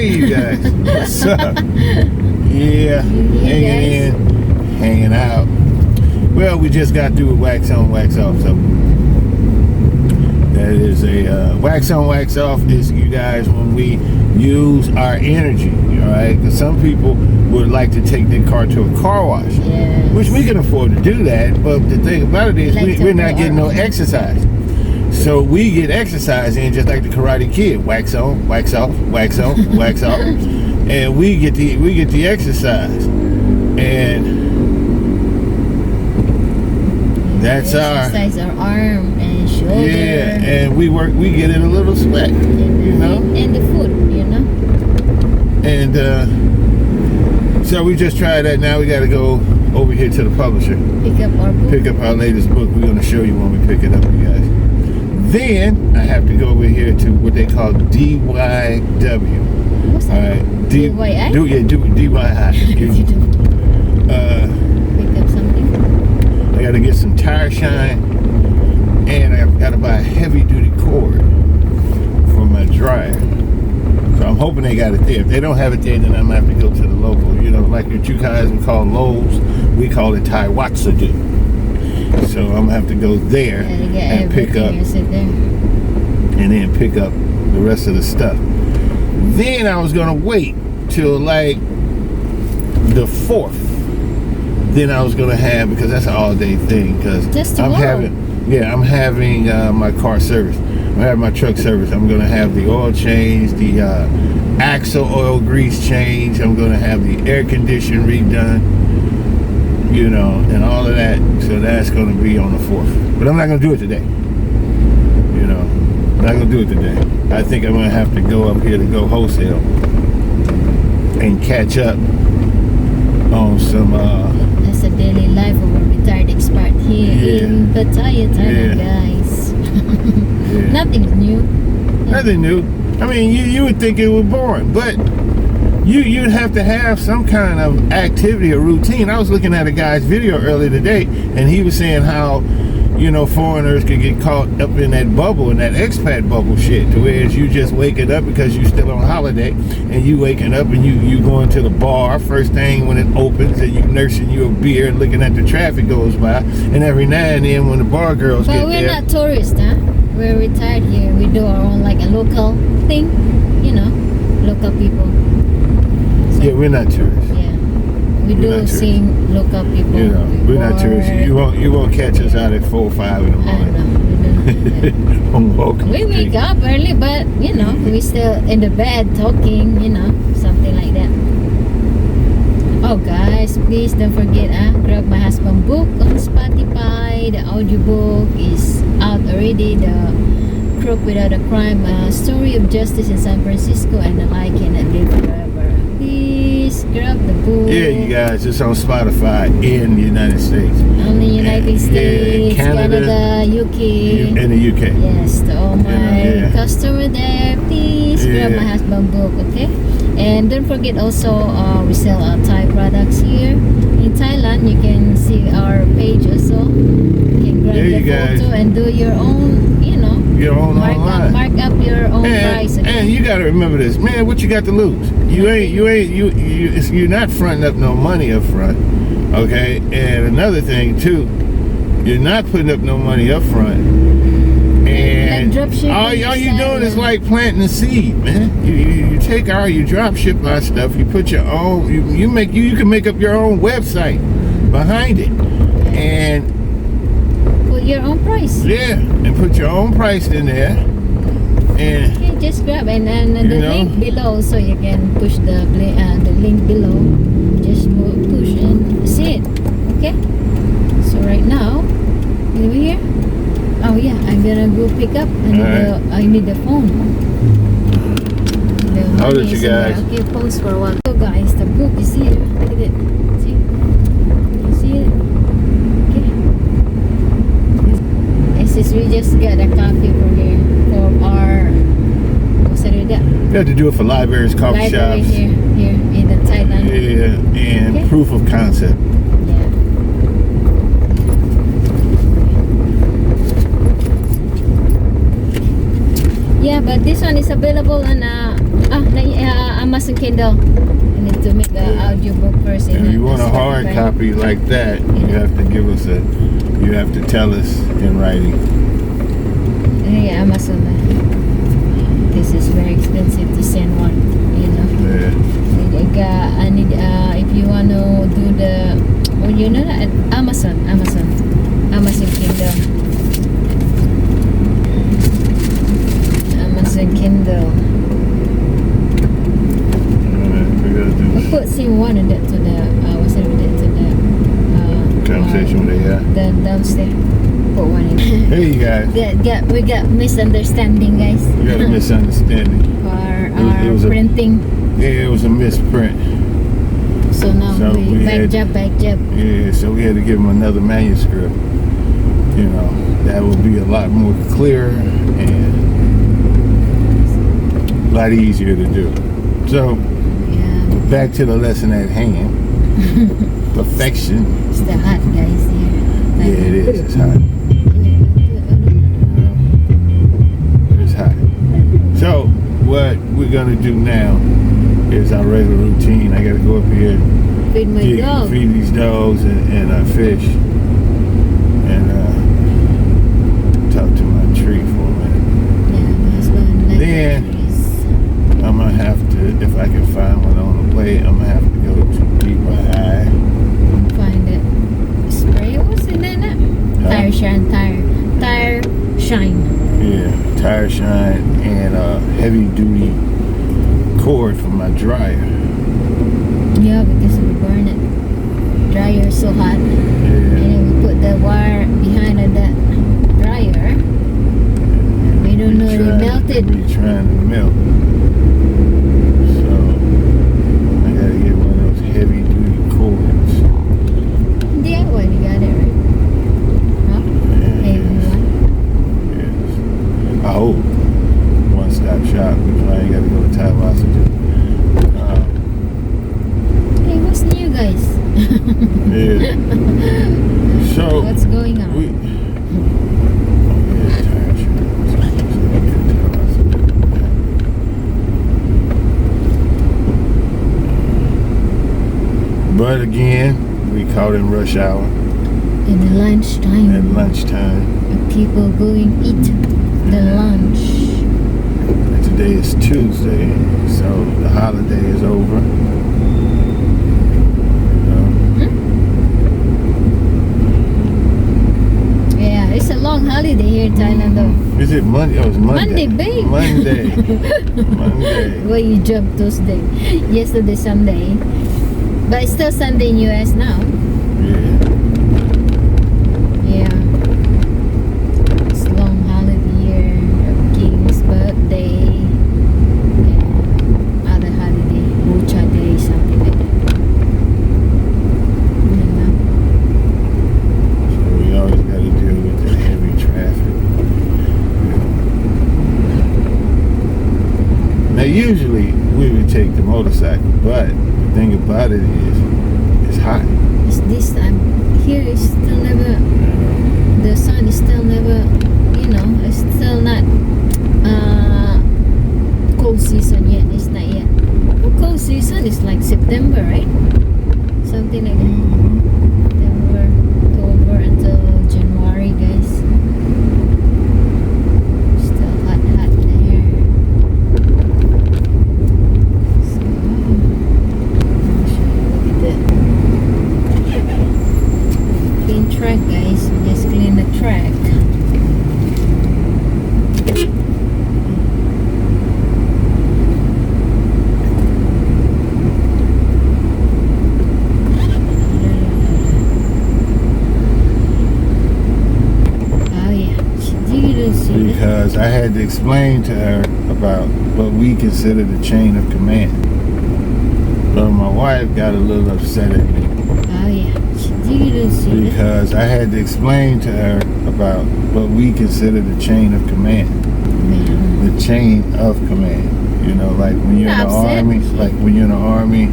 Hey, you guys. What's up? Yeah, hanging out. Well, we just got through with wax on, wax off. So that is a wax on, wax off is, you guys, when we use our energy. All right, because some people would like to take their car to a car wash, which we can afford to do that. But the thing about it is, we're not getting no exercise. So we get exercise in just like the Karate Kid, wax on, wax off, wax on, wax off, and we get the exercise, and that's exercise our arm and shoulder. Yeah, and we get in a little sweat, you know, and the foot, you know, and so we just tried that. Now we got to go over here to the publisher, pick up our latest book. We're going to show you when we pick it up, you guys. Then I have to go over here to what they call DYW. What's that? DYI? DYI. Pick up something. I got to get some tire shine, and I've got to buy a heavy-duty cord for my dryer. So I'm hoping they got it there. If they don't have it there, then I'm going to have to go to the local. You know, like what you guys would call Lowe's, we call it Taiwatsudu. So I'm going to have to go there and pick up, and then pick up the rest of the stuff. Then I was going to wait till like the 4th. Then I was going to have, because that's an all-day thing, because I'm having my car service. I'm having my truck service. I'm going to have the oil change, the axle oil grease change. I'm going to have the air condition redone, you know, and all of that. So that's going to be on the 4th. But I'm not going to do it today. You know, I'm not going to do it today. I think I'm going to have to go up here to go wholesale and catch up on some... that's a daily life of a retired expat here in Pattaya, Thailand, guys. Nothing new. Nothing new. I mean, you would think it was boring, but you'd have to have some kind of activity or routine. I was looking at a guy's video earlier today, and he was saying how, you know, foreigners could get caught up in that bubble, in that expat bubble shit, to where you just waking up because you're still on holiday, and you waking up and you going to the bar first thing when it opens, and you nursing you a beer and looking at the traffic goes by, and every now and then when the bar girls get there. But we're not tourists, huh? We're retired here. We do our own, like a local thing, you know, local people. So, yeah, we're not tourists. Yeah, we do sing local people. You know, we're not tourists. You won't catch us out at 4 or 5 in the morning. I know. We wake up early, but you know, we still in the bed talking, you know, something like that. Oh guys, please don't forget, grab my husband's book on Spotify. The audiobook is out already. The Crook Without a Crime, Story of Justice in San Francisco, and the I Cannot Live Forever. Please grab the book. Yeah, you guys, it's on Spotify in the United States. Only United States, Canada, UK. In the UK. Yes, to all my customer there, please grab my husband book, okay? And don't forget also, we sell Thai products here in Thailand. You can see our page also. You can grab the photo and do your own, you know, mark up your own price. Okay? And you got to remember this, man. What you got to lose? You're not fronting up no money up front, okay? And another thing too, you're not putting up no money up front. And all you're doing is like planting a seed, man. You take you drop ship our stuff. You put your own. You can make up your own website behind it, and put your own price. Yeah, and put your own price in there. And okay, just grab and then the link below, so you can push the link below. Just push and see it. Okay. So right now, over here. Oh yeah, I'm gonna go pick up. I need the phone. Hold it, you guys. Okay, pause for a while. So guys, the book is here. Look at it. See? You see it? Okay. We just got a copy from here for our. You have to do it for libraries, coffee shops. Here in the Thailand. Yeah, and proof of concept. Yeah, but this one is available on Kindle. You need to make the audiobook first. If you want a hard copy like that, you have to give us you have to tell us in writing. Yeah, Amazon. This is very expensive to send one, you know. Yeah. I need if you want to do the, you know that Amazon Kindle. Amazon Kindle. I put same one of that to the what's it with it to the Conversation with AI. the downstairs. Put one in. Hey, you guys. We got misunderstanding, guys. We got a misunderstanding. Our It was printing. It was a misprint. So now we back job. Yeah, so we had to give him another manuscript. You know, that will be a lot more clear and a lot easier to do. So, back to the lesson at hand. Perfection. It's the hot, guys, here. Yeah, it is. It's hot. It's hot. So, what we're going to do now is our regular routine. I got to go up here, Feed my dog. feed these dogs and fish, and talk to my tree for a minute. Yeah, my husband like Then, trees. I'm going to have to, if I can find one on the plate, I'm going to have to go to Keep My Eye. Find it. Spray. What's in there now? Tire shine. Yeah, tire shine and heavy duty cord for my dryer. Yeah, because we burn it. Dryer is so hot. Yeah. And then we put the wire behind that dryer. And we don't know it melted. Be trying to melt. So I gotta get one of those heavy duty cords. Yeah, well, you got it right. Huh? Hey, Yes. I hope. One stop shop. I ain't gotta go to Thailand. Hey, what's new, guys? Yeah. So What's going on? But again, we caught in rush hour In the lunchtime. at lunchtime. And people going eat the lunch. And today is Tuesday, so the holiday is over. Yeah, it's a long holiday here in Thailand, though. Is it Monday? Oh, it's Monday. Monday, babe. Monday. Monday. Well, you jumped Tuesday. Yesterday, Sunday. But it's still Sunday in US now. Yeah. Yeah. It's long holiday here. King's birthday. And other holiday. Bucha Day, something like that. You know? So we always got to deal with the heavy traffic. Now, usually we would take the motorcycle, but the thing about it is, it's hot. It's this time. Here is still never, the sun is still never, you know, it's still not cold season yet. It's not yet. Well, cold season is like September, right? Something like that. September, October until January, guys. Still hot there. So, I'll show you the clean track, guys. We just clean the track. Oh yeah, Because I had to explain to her about what we consider the chain of command. So my wife got a little upset at me. Oh yeah, Because I had to explain to her about what we consider the chain of command. The chain of command. You know, like when you're in the army,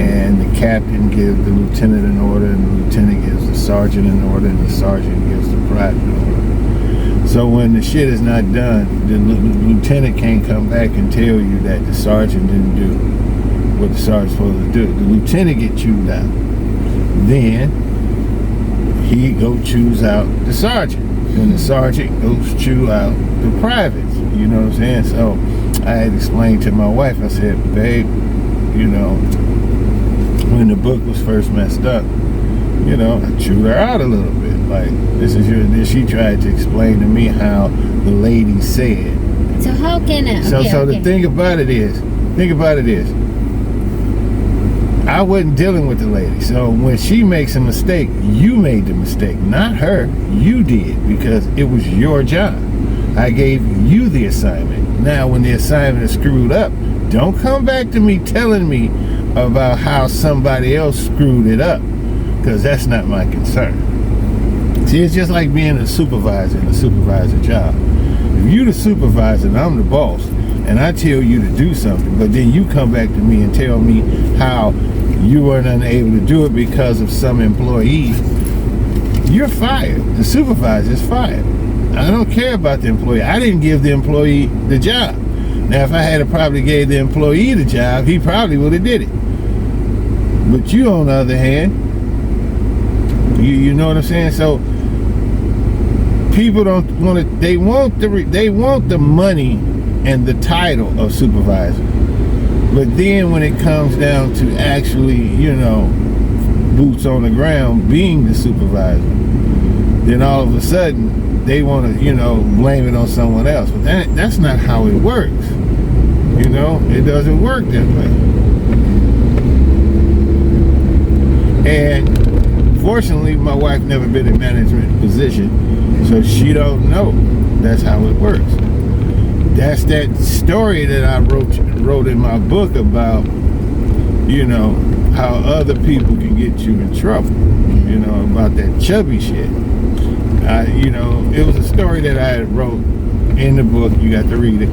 and the captain gives the lieutenant an order, and the lieutenant gives the sergeant an order, and the sergeant gives the private an order. So when the shit is not done, the lieutenant can't come back and tell you that the sergeant didn't do what the sergeant's supposed to do. The lieutenant get chewed out. Then he go choose out the sergeant. Then the sergeant goes chew out the privates. You know what I'm saying? So I had explained to my wife, I said, babe, you know, when the book was first messed up, you know, I chewed her out a little bit. Like, this is your, then she tried to explain to me how the lady said. So how can I? So the thing about it is, I wasn't dealing with the lady. So when she makes a mistake, you made the mistake, not her. You did, because it was your job. I gave you the assignment. Now, when the assignment is screwed up, don't come back to me telling me about how somebody else screwed it up, because that's not my concern. See, it's just like being a supervisor in a supervisor job. If you're the supervisor and I'm the boss, and I tell you to do something, but then you come back to me and tell me how you weren't unable to do it because of some employee, you're fired. The supervisor is fired. I don't care about the employee. I didn't give the employee the job. Now, if I had probably gave the employee the job, he probably would have did it. But you, on the other hand, you know what I'm saying? So people don't want to. They want the money and the title of supervisor. But then when it comes down to actually, you know, boots on the ground, being the supervisor, then all of a sudden they want to, you know, blame it on someone else. But that's not how it works. You know, it doesn't work that way. And fortunately, my wife never been in management position, so she don't know that's how it works. That's that story that I wrote in my book about, you know, how other people can get you in trouble. You know, about that chubby shit. You know, it was a story that I wrote in the book. You got to read it.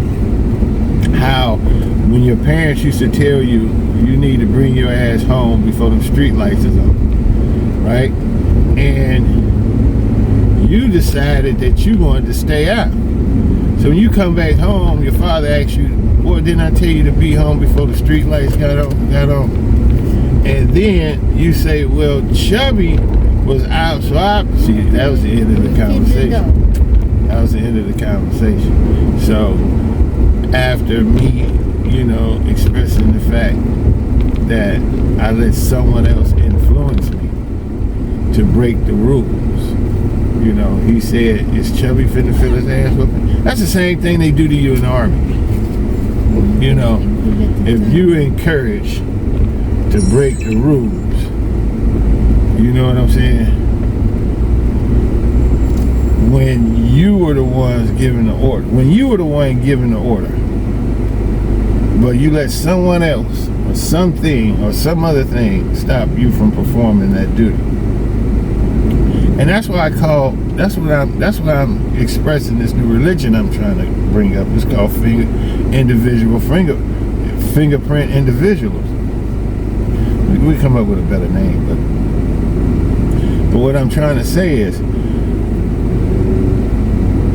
How when your parents used to tell you you need to bring your ass home before the street lights is on, right? And you decided that you wanted to stay out. So when you come back home, your father asks you, "Boy, didn't I tell you to be home before the street lights got on?" And then you say, "Well, Chubby was out, so I..." See, that was the end of the conversation. That was the end of the conversation. So after me, you know, expressing the fact that I let someone else influence me to break the rules, you know, he said, "Is Chubby finna fill his ass whooping?" That's the same thing they do to you in the Army. You know, if you encourage to break the rules, you know what I'm saying? When you were the ones giving the order, but you let someone else or something or some other thing stop you from performing that duty. And that's what I'm expressing this new religion I'm trying to bring up. It's called fingerprint individualism. We come up with a better name, but what I'm trying to say is,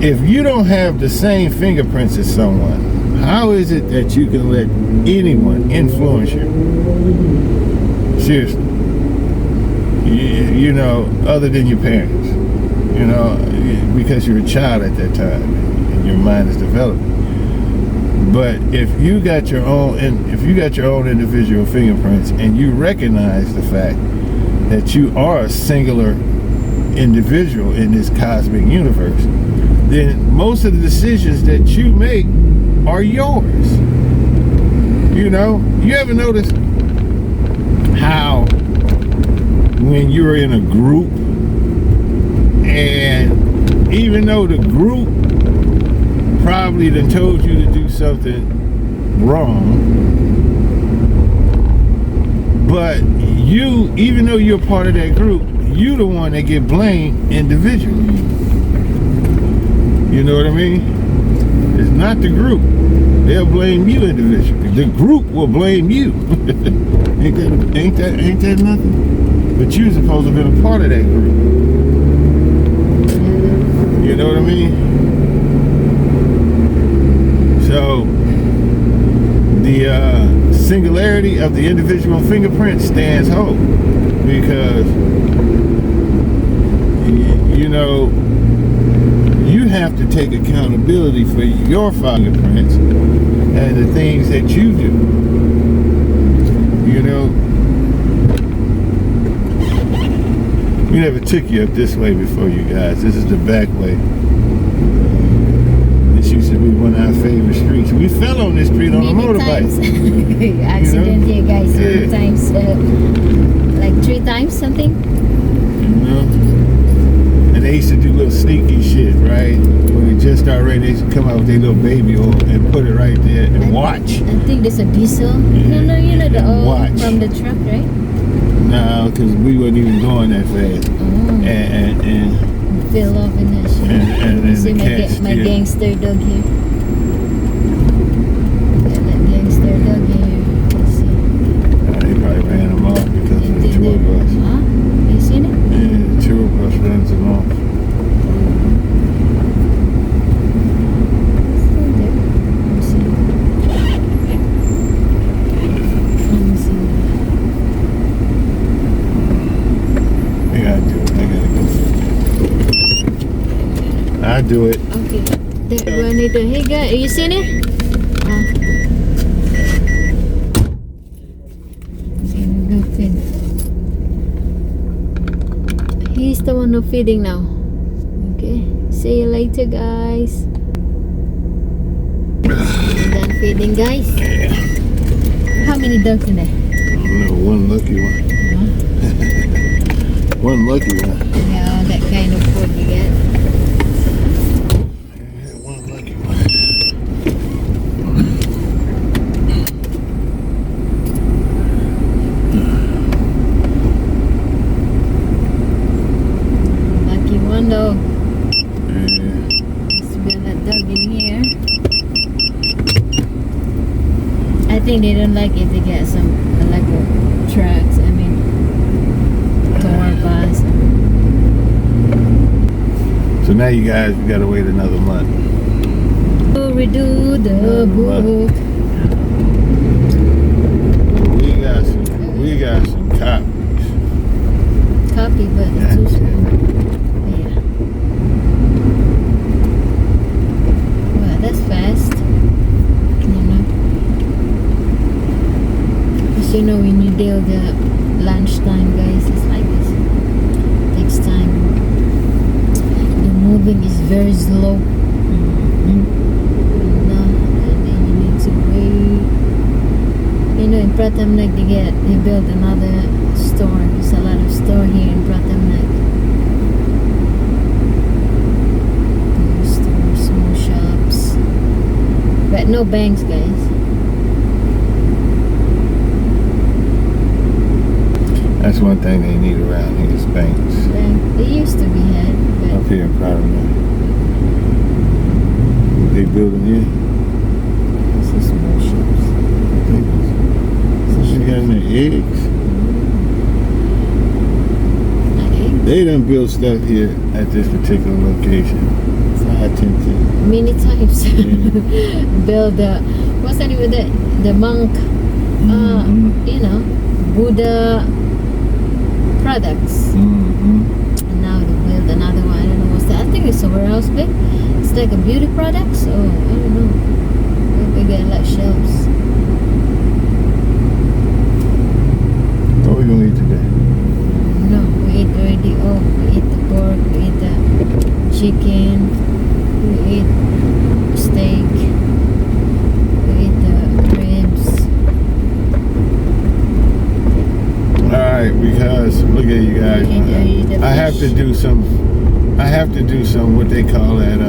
if you don't have the same fingerprints as someone, how is it that you can let anyone influence you? Seriously. You know, other than your parents, you know, because you're a child at that time and your mind is developing. But if you got your own individual fingerprints and you recognize the fact that you are a singular individual in this cosmic universe, then most of the decisions that you make are yours. You know, you ever notice how when you're in a group, and even though the group probably done told you to do something wrong, but you, even though you're part of that group, you the one that get blamed individually. You know what I mean? It's not the group. They'll blame you individually. The group will blame you. ain't that nothing? But you're supposed to have been a part of that group. You know what I mean? So the singularity of the individual fingerprint stands whole, because you know, you have to take accountability for your fingerprints and the things that you do. You know, we never took you up this way before, you guys. This is the back way. This used to be one of our favorite streets. We fell on this street on a motorbike. Accident here, guys. Many times, like 3 times something. You know, and they used to do little sneaky shit, right? When they just started ready, they used to come out with their little baby oil and put it right there and watch. I think there's a diesel. No, you know the oil from the truck, right? No, because we wasn't even going that fast. Oh. And fell off in that shit. And You see my gangster dog here. Yeah, that gangster dog here. Let's see. They probably ran them off because of the tour bus. Huh? You seen it? Yeah, the tour bus runs them off. I do it. Okay. That one need to. Hey guys, you seen it? He's the one who's feeding now. Okay. See you later, guys. Done feeding, guys. Yeah. How many dogs in there? I don't know. One lucky one. One lucky one. Yeah, that kind of food you get. Dog. There's been a dog in here. I think they don't like it to get some like trucks. I mean, tour bus. So now you guys, we gotta wait another month. Redo the book. We got some copies. Copy, but it's too small. That's fast, you know. Because you know when you deal the lunchtime, guys, it's like this. It takes time. The moving is very slow. And then you need to wait. You know, in Pratamnak they built another store. There's a lot of store here in Pratamnak. But no banks, guys. That's one thing they need around here is banks. They used to be had, but up here in Pattaya. They building here. This is small shops. So she got any eggs? Eggs? They done built stuff here at this particular location. 5, 10. Many times. Build what's that with the monk you know, Buddha products. And now they build another one. I don't know what's that. I think it's somewhere else big. It's like a beauty product, so I don't know. They get like shelves. What are we gonna eat today? No, we ate already. Oh, we ate the pork, we ate the chicken, we ate steak, we ate the ribs. Alright, because look at you guys. I have to do some what they call that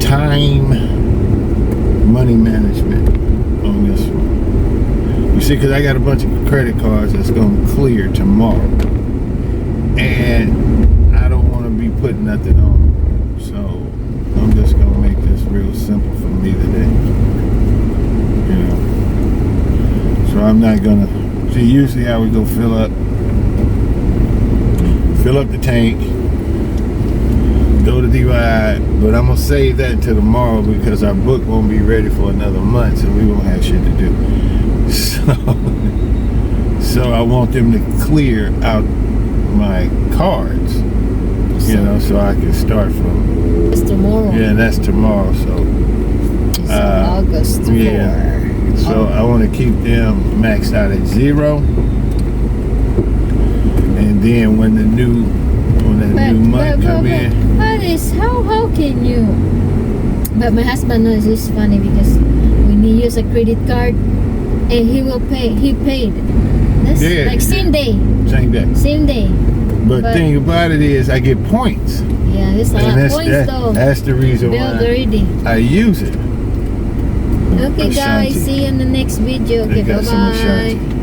time money management on this one. You see, because I got a bunch of credit cards that's going to clear tomorrow. And I don't want to be putting nothing on them. So I'm just going to make this real simple for me today. You know. So I'm not going to... See, usually I would go fill up the tank, go to DY, but I'm gonna save that until tomorrow because our book won't be ready for another month, and we won't have shit to do. So I want them to clear out my cards, you know, so I can start from. It's tomorrow. Yeah, that's tomorrow. So It's August 4. yeah. So I want to keep them maxed out at 0, and then when the new month come in. But is how can you? But my husband knows it's funny because when he use a credit card, and he will pay. He paid. That's like same day. Same day. Same day. But thing about it is, I get points. Yeah, it's a lot of points though. That's the reason Build why already. I use it. Okay, guys. See you in the next video. Okay, bye bye.